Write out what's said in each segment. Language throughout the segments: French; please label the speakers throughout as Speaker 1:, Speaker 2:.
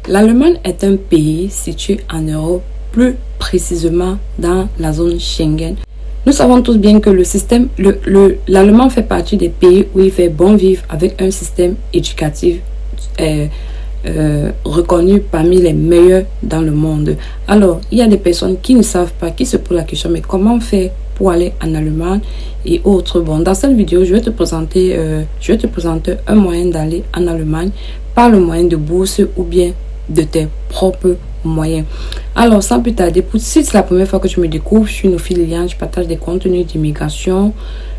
Speaker 1: L'Allemagne est un pays situé en Europe, plus précisément dans la zone Schengen. Nous savons tous bien que l'Allemagne fait partie des pays où il fait bon vivre avec un système éducatif reconnu parmi les meilleurs dans le monde. Alors, il y a des personnes qui ne savent pas, qui se posent la question, mais comment faire pour aller en Allemagne et autres. Bon, dans cette vidéo, je vais te présenter un moyen d'aller en Allemagne par le moyen de bourse ou bien de tes propres moyens. Alors, sans plus tarder, si c'est la première fois que tu me découvres, je suis Nofi Liliane, je partage des contenus d'immigration,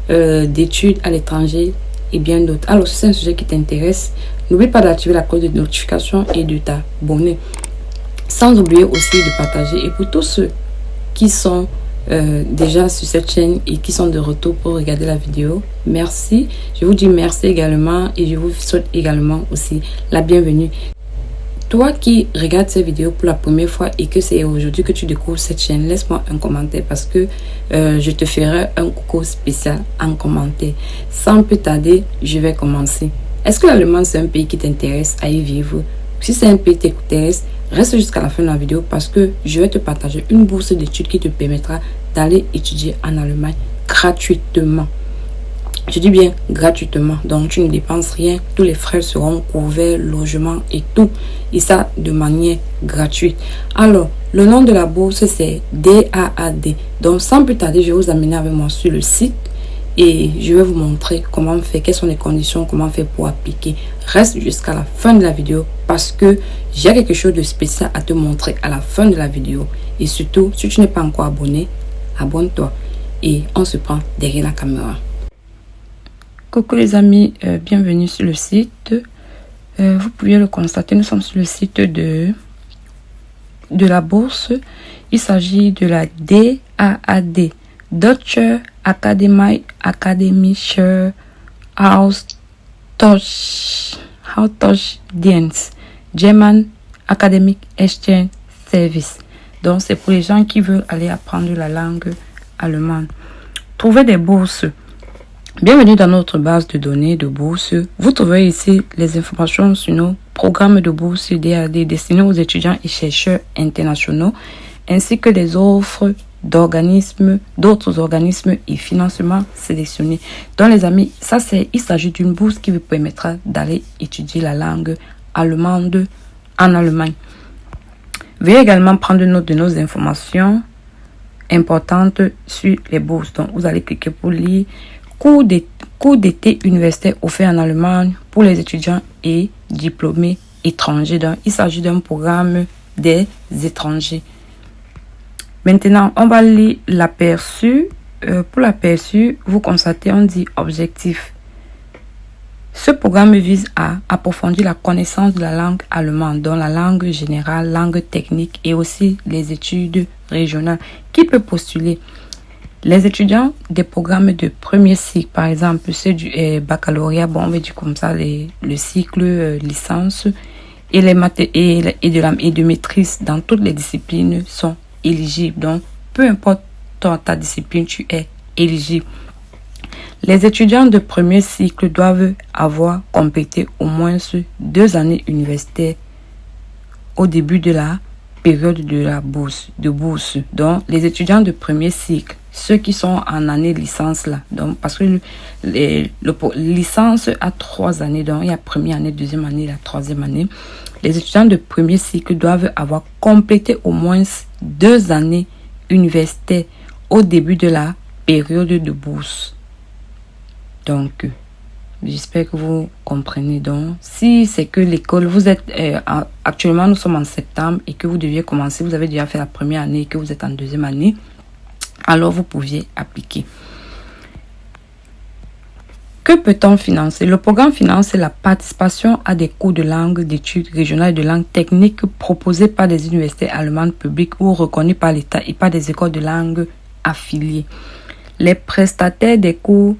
Speaker 1: d'études à l'étranger et bien d'autres. Alors, si c'est un sujet qui t'intéresse, n'oublie pas d'activer la cloche de notification et de t'abonner. Sans oublier aussi de partager. Et pour tous ceux qui sont déjà sur cette chaîne et qui sont de retour pour regarder la vidéo, merci. Je vous dis merci également et je vous souhaite également aussi la bienvenue. Toi qui regardes cette vidéo pour la première fois et que c'est aujourd'hui que tu découvres cette chaîne, laisse-moi un commentaire parce que je te ferai un coucou spécial en commentaire. Sans plus tarder, je vais commencer. Est-ce que l'Allemagne c'est un pays qui t'intéresse à y vivre? Si c'est un pays qui t'intéresse, reste jusqu'à la fin de la vidéo parce que je vais te partager une bourse d'études qui te permettra d'aller étudier en Allemagne gratuitement. Je dis bien gratuitement, donc tu ne dépenses rien, tous les frais seront couverts, logement et tout, et ça de manière gratuite. Alors, le nom de la bourse c'est DAAD. Donc sans plus tarder, je vais vous amener avec moi sur le site et je vais vous montrer comment faire, quelles sont les conditions, comment faire pour appliquer. Reste jusqu'à la fin de la vidéo parce que j'ai quelque chose de spécial à te montrer à la fin de la vidéo. Et surtout, si tu n'es pas encore abonné, abonne-toi et on se prend derrière la caméra. Coucou les amis, bienvenue sur le site. Vous pouvez le constater, nous sommes sur le site de la bourse. Il s'agit de la DAAD, Deutsche Akademischer Austauschdienst, German Academic Exchange Service. Donc c'est pour les gens qui veulent aller apprendre la langue allemande. Trouver des bourses. Bienvenue dans notre base de données de bourse. Vous trouverez ici les informations sur nos programmes de bourse DAD destinés aux étudiants et chercheurs internationaux, ainsi que des offres d'autres organismes et financements sélectionnés. Donc les amis, il s'agit d'une bourse qui vous permettra d'aller étudier la langue allemande en Allemagne. Veuillez également prendre note de nos informations importantes sur les bourses. Donc vous allez cliquer pour lire. Cours d'été universitaire offert en Allemagne pour les étudiants et diplômés étrangers. Donc, il s'agit d'un programme des étrangers. Maintenant, on va lire l'aperçu. Pour l'aperçu, vous constatez, on dit objectif. Ce programme vise à approfondir la connaissance de la langue allemande, dont la langue générale, langue technique et aussi les études régionales. Qui peut postuler? Les étudiants des programmes de premier cycle, par exemple ceux du baccalauréat, bon, on va dire comme ça, le cycle licence et de maîtrise dans toutes les disciplines sont éligibles. Donc, peu importe ta discipline, tu es éligible. Les étudiants de premier cycle doivent avoir complété au moins 2 années universitaires au début de la période de la bourse. Donc, les étudiants de premier cycle, ceux qui sont en année licence là, donc parce que licence a 3 années, donc il y a première année, deuxième année, la troisième année. Les étudiants de premier cycle doivent avoir complété au moins 2 années universitaires au début de la période de bourse. Donc, j'espère que vous comprenez. Donc, si c'est que l'école, vous êtes actuellement, nous sommes en septembre et que vous deviez commencer, vous avez déjà fait la première année et que vous êtes en deuxième année, alors vous pouviez appliquer. Que peut-on financer? Le programme finance la participation à des cours de langue, d'études régionales et de langue technique proposés par des universités allemandes publiques ou reconnues par l'État et par des écoles de langue affiliées. Les prestataires des cours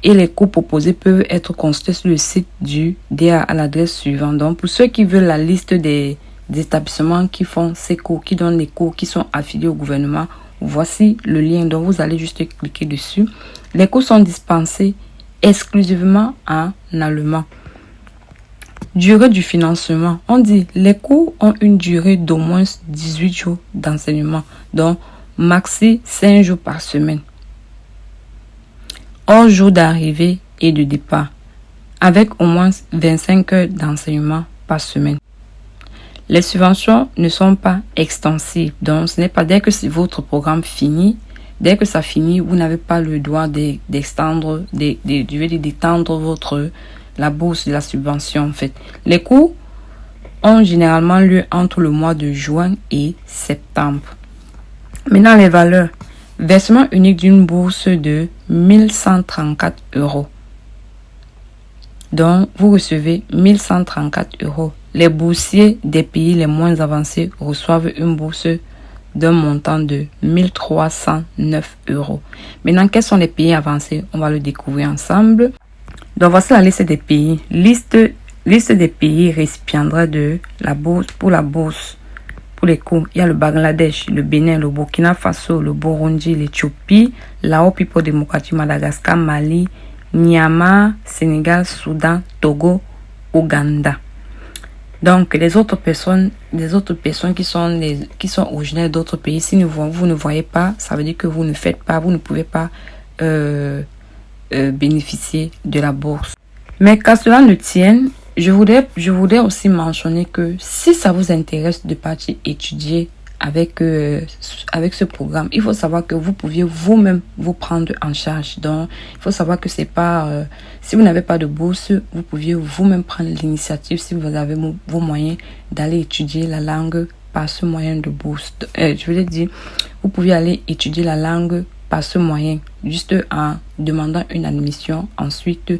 Speaker 1: et les cours proposés peuvent être consultés sur le site du DA à l'adresse suivante. Donc, pour ceux qui veulent la liste des établissements qui font ces cours, qui donnent les cours, qui sont affiliés au gouvernement, voici le lien. Donc, vous allez juste cliquer dessus. Les cours sont dispensés exclusivement en allemand. Durée du financement. On dit les cours ont une durée d'au moins 18 jours d'enseignement, donc maxi 5 jours par semaine. Hors jour d'arrivée et de départ, avec au moins 25 heures d'enseignement par semaine. Les subventions ne sont pas extensives, donc ce n'est pas dès que votre programme finit, dès que ça finit, vous n'avez pas le droit d'étendre la bourse de la subvention en fait. Les cours ont généralement lieu entre le mois de juin et septembre. Maintenant les valeurs. Versement unique d'une bourse de 1134 euros. Donc vous recevez 1134 euros. Les boursiers des pays les moins avancés reçoivent une bourse d'un montant de 1309 euros. Maintenant, quels sont les pays avancés? On va le découvrir ensemble. Donc, voici la liste des pays. Liste des pays récipiendaires de la bourse pour les cours. Il y a le Bangladesh, le Bénin, le Burkina Faso, le Burundi, l'Éthiopie, la République démocratique, Madagascar, Mali, Myanmar, Sénégal, Soudan, Togo, Ouganda. Donc, les autres personnes qui sont originaires d'autres pays, si vous ne voyez pas, ça veut dire que vous ne pouvez pas bénéficier de la bourse. Mais qu'à cela ne tienne, je voudrais aussi mentionner que si ça vous intéresse de partir étudier avec ce programme, il faut savoir que vous pouviez vous-même vous prendre en charge. Donc, il faut savoir que c'est pas si vous n'avez pas de bourse, vous pouviez vous-même prendre l'initiative si vous avez vos moyens d'aller étudier la langue par ce moyen de bourse. Je veux dire, vous pouvez aller étudier la langue par ce moyen, juste en demandant une admission. Ensuite,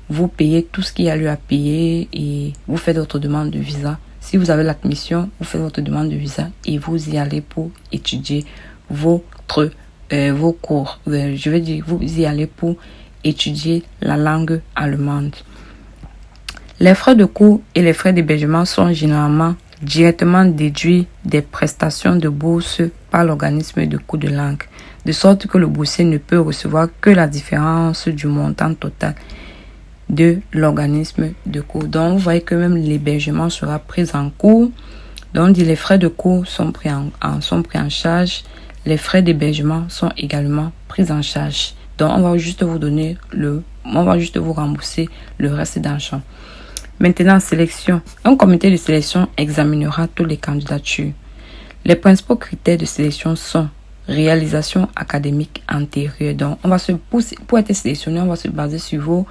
Speaker 1: vous payez tout ce qu'il y a lieu à payer et vous faites votre demande de visa. Si vous avez l'admission, vous faites votre demande de visa et vous y allez pour étudier vos cours. Je veux dire, vous y allez pour étudier la langue allemande. Les frais de cours et les frais d'hébergement sont généralement directement déduits des prestations de bourse par l'organisme de cours de langue, de sorte que le boursier ne peut recevoir que la différence du montant total de l'organisme de cours. Donc, vous voyez que même l'hébergement sera pris en cours. Donc, les frais de cours sont pris en charge. Les frais d'hébergement sont également pris en charge. Donc, on va juste vous rembourser le reste d'argent. Maintenant, sélection. Un comité de sélection examinera toutes les candidatures. Les principaux critères de sélection sont réalisation académique antérieure. Donc, on va pour être sélectionné, on va se baser sur vos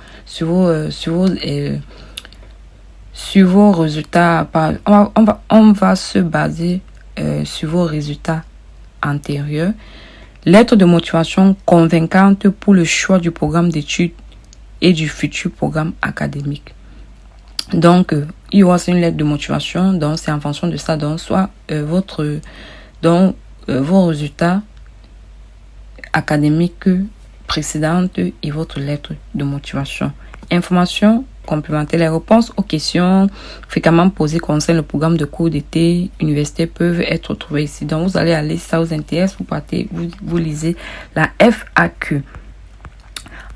Speaker 1: résultats. On va se baser sur vos résultats antérieurs. Lettre de motivation convaincante pour le choix du programme d'études et du futur programme académique. Donc, il y aura une lettre de motivation. Donc, c'est en fonction de ça. Donc, soit vos résultats académiques précédentes et votre lettre de motivation. Informations complémentaires. Les réponses aux questions fréquemment posées concernant le programme de cours d'été universitaire peuvent être trouvées ici. Donc, vous allez aller, si ça vous intéresse, vous lisez la FAQ.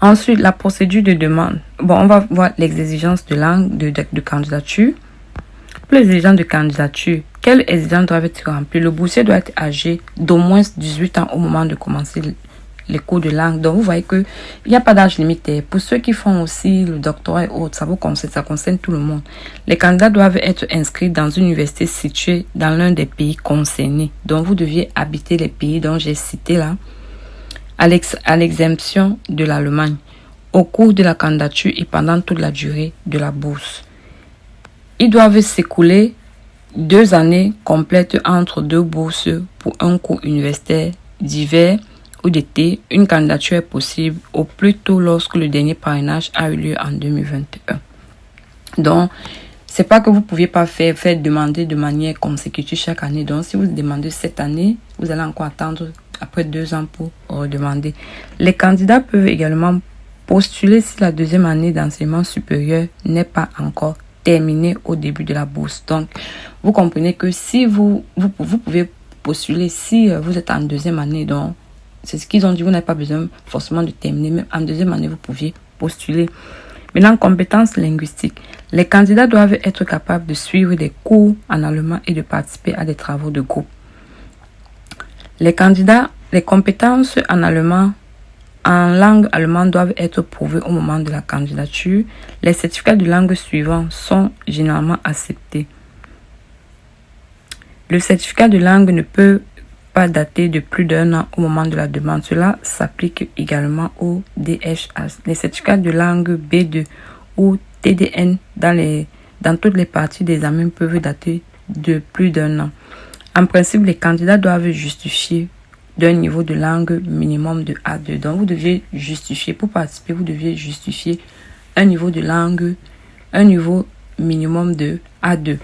Speaker 1: Ensuite, la procédure de demande. Bon, on va voir les exigences de langue de candidature. Pour les exigences de candidature, quelles exigences doivent être remplies? Le boursier doit être âgé d'au moins 18 ans au moment de commencer les cours de langue. Donc, vous voyez qu'il n'y a pas d'âge limité. Pour ceux qui font aussi le doctorat et autres, ça concerne tout le monde. Les candidats doivent être inscrits dans une université située dans l'un des pays concernés. Donc, vous deviez habiter les pays dont j'ai cité là, à l'exemption de l'Allemagne, au cours de la candidature et pendant toute la durée de la bourse. Ils doivent s'écouler 2 années complètes entre 2 bourses pour un cours universitaire d'hiver ou d'été. Une candidature est possible au plus tôt lorsque le dernier parrainage a eu lieu en 2021. Donc, c'est pas que vous ne pouviez pas faire demander de manière consécutive chaque année. Donc, si vous demandez cette année, vous allez encore attendre après 2 ans pour redemander. Les candidats peuvent également postuler si la 2e année d'enseignement supérieur n'est pas encore terminée au début de la bourse. Donc, vous comprenez que si vous pouvez postuler si vous êtes en 2e année. Donc, c'est ce qu'ils ont dit, vous n'avez pas besoin forcément de terminer. Même en 2e année, vous pouviez postuler. Maintenant, compétences linguistiques. Les candidats doivent être capables de suivre des cours en allemand et de participer à des travaux de groupe. Les compétences en allemand, en langue allemande doivent être prouvées au moment de la candidature. Les certificats de langue suivants sont généralement acceptés. Le certificat de langue ne peut pas dater de plus d'1 an au moment de la demande. Cela s'applique également au DHS. Les certificats de langue B2 ou TDN dans toutes les parties des examens peuvent dater de plus d'1 an. En principe, les candidats doivent justifier d'un niveau de langue minimum de A2. Donc, vous deviez justifier, pour participer, vous deviez justifier un niveau de langue, un niveau minimum de A2.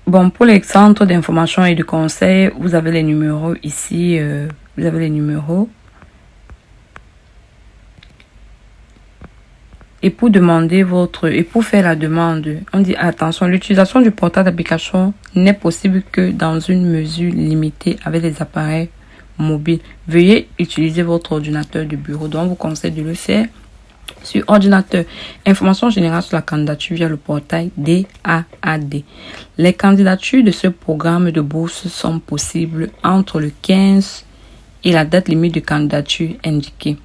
Speaker 1: Bon, pour les centres d'information et de conseil, vous avez les numéros ici. Vous avez les numéros. Et pour faire la demande, on dit attention, l'utilisation du portail d'application n'est possible que dans une mesure limitée avec les appareils mobiles. Veuillez utiliser votre ordinateur de bureau. Donc, on vous conseille de le faire sur ordinateur. Information générale sur la candidature via le portail DAAD. Les candidatures de ce programme de bourse sont possibles entre le 15 et la date limite de candidature indiquée.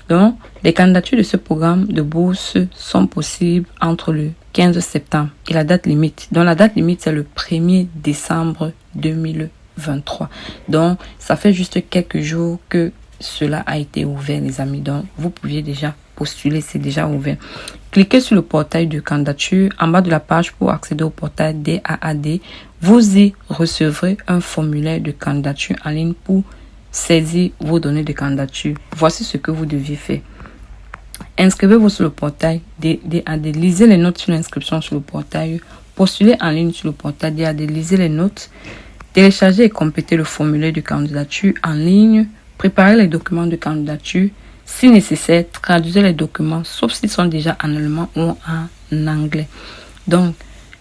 Speaker 1: Donc, les candidatures de ce programme de bourse sont possibles entre le 15 septembre et la date limite. Donc, la date limite, c'est le 1er décembre 2023. Donc, ça fait juste quelques jours que cela a été ouvert, les amis. Donc, vous pouviez déjà postuler, c'est déjà ouvert. Cliquez sur le portail de candidature en bas de la page pour accéder au portail DAAD. Vous y recevrez un formulaire de candidature en ligne pour saisir vos données de candidature. Voici ce que vous deviez faire. Inscrivez-vous sur le portail DAD. Lisez les notes sur l'inscription sur le portail. Postulez en ligne sur le portail DAD. Lisez les notes. Téléchargez et complétez le formulaire de candidature en ligne. Préparez les documents de candidature. Si nécessaire, traduisez les documents, sauf s'ils sont déjà en allemand ou en anglais. Donc,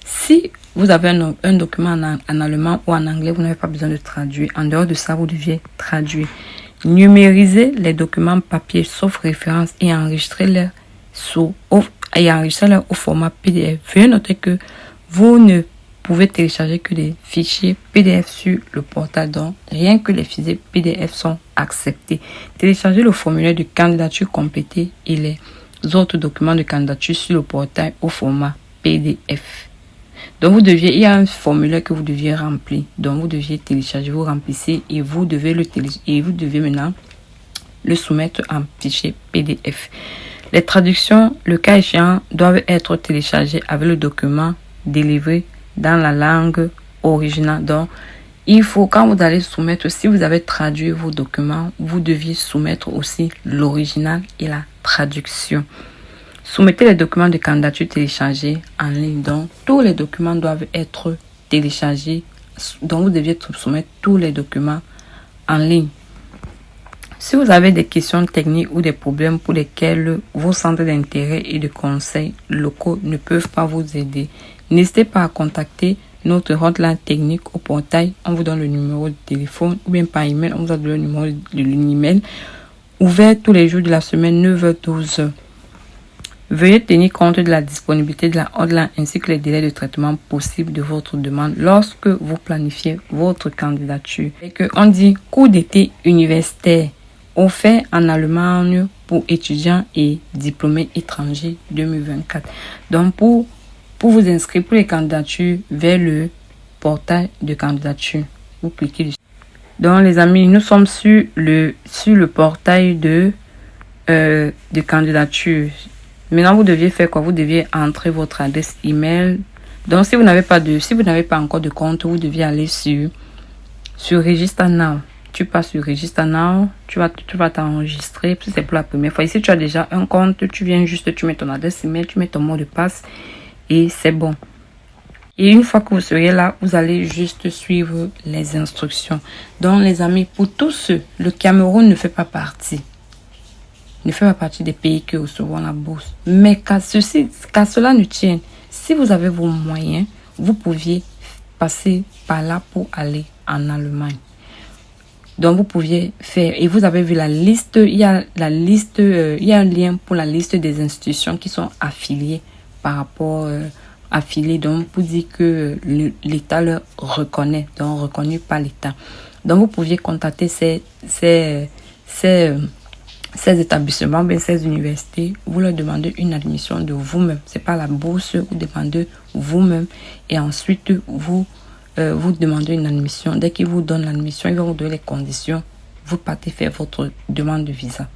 Speaker 1: si vous avez un document en allemand ou en anglais, vous n'avez pas besoin de traduire. En dehors de ça, vous deviez traduire. Numérisez les documents papier, sauf référence, et enregistrez-les au format PDF. Veuillez noter que vous ne pouvez télécharger que des fichiers PDF sur le portail. Donc, rien que les fichiers PDF sont acceptés. Téléchargez le formulaire de candidature complété et les autres documents de candidature sur le portail au format PDF. Donc, il y a un formulaire que vous deviez remplir. Donc, vous deviez télécharger, vous remplissez et vous devez maintenant le soumettre en fichier PDF. Les traductions, le cas échéant, doivent être téléchargées avec le document délivré dans la langue originale. Donc, il faut, quand vous allez soumettre, si vous avez traduit vos documents, vous deviez soumettre aussi l'original et la traduction. Soumettez les documents de candidature téléchargés en ligne. Donc, tous les documents doivent être téléchargés. Donc, vous deviez soumettre tous les documents en ligne. Si vous avez des questions techniques ou des problèmes pour lesquels vos centres d'intérêt et de conseils locaux ne peuvent pas vous aider, n'hésitez pas à contacter notre hotline technique au portail. On vous donne le numéro de téléphone ou bien par email. On vous a donné le numéro de l'email. Ouvert tous les jours de la semaine, 9h-12h. Veuillez tenir compte de la disponibilité de la hotline ainsi que les délais de traitement possibles de votre demande lorsque vous planifiez votre candidature. Et que on dit cours d'été universitaire offert en Allemagne pour étudiants et diplômés étrangers 2024. Donc pour vous inscrire pour les candidatures vers le portail de candidature, vous cliquez dessus. Donc les amis, nous sommes sur le portail de candidature. Maintenant, vous deviez faire quoi? Vous deviez entrer votre adresse email. Donc, si vous n'avez pas encore de compte, vous deviez aller sur Register Now. Tu passes sur Register Now, tu vas t'enregistrer. C'est pour la première fois. Ici, tu as déjà un compte. Tu viens juste, tu mets ton adresse email, tu mets ton mot de passe et c'est bon. Et une fois que vous serez là, vous allez juste suivre les instructions. Donc, les amis, pour tous ceux, le Cameroun ne fait pas partie des pays qui recevront la bourse. Mais qu'à cela ne tienne, si vous avez vos moyens, vous pouviez passer par là pour aller en Allemagne. Donc, vous pouviez faire, et vous avez vu la liste, il y a la liste, il y a un lien pour la liste des institutions qui sont affiliées par rapport, affiliées, donc pour dire que l'État leur reconnaît, donc reconnu par l'État. Donc, vous pouviez contacter ces établissements, bien ces universités, vous leur demandez une admission de vous-même. C'est pas la bourse, vous demandez vous-même et ensuite vous demandez une admission. Dès qu'ils vous donnent l'admission, ils vont vous donner les conditions. Vous partez faire votre demande de visa.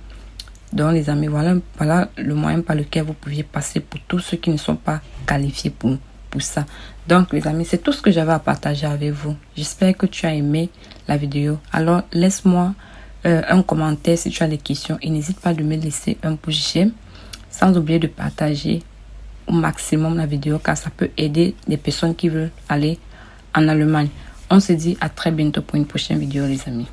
Speaker 1: Donc les amis, voilà le moyen par lequel vous pouviez passer pour tous ceux qui ne sont pas qualifiés pour ça. Donc les amis, c'est tout ce que j'avais à partager avec vous. J'espère que tu as aimé la vidéo. Alors laisse-moi un commentaire si tu as des questions et n'hésite pas de me laisser un pouce j'aime, sans oublier de partager au maximum la vidéo car ça peut aider les personnes qui veulent aller en Allemagne. On se dit à très bientôt pour une prochaine vidéo les amis.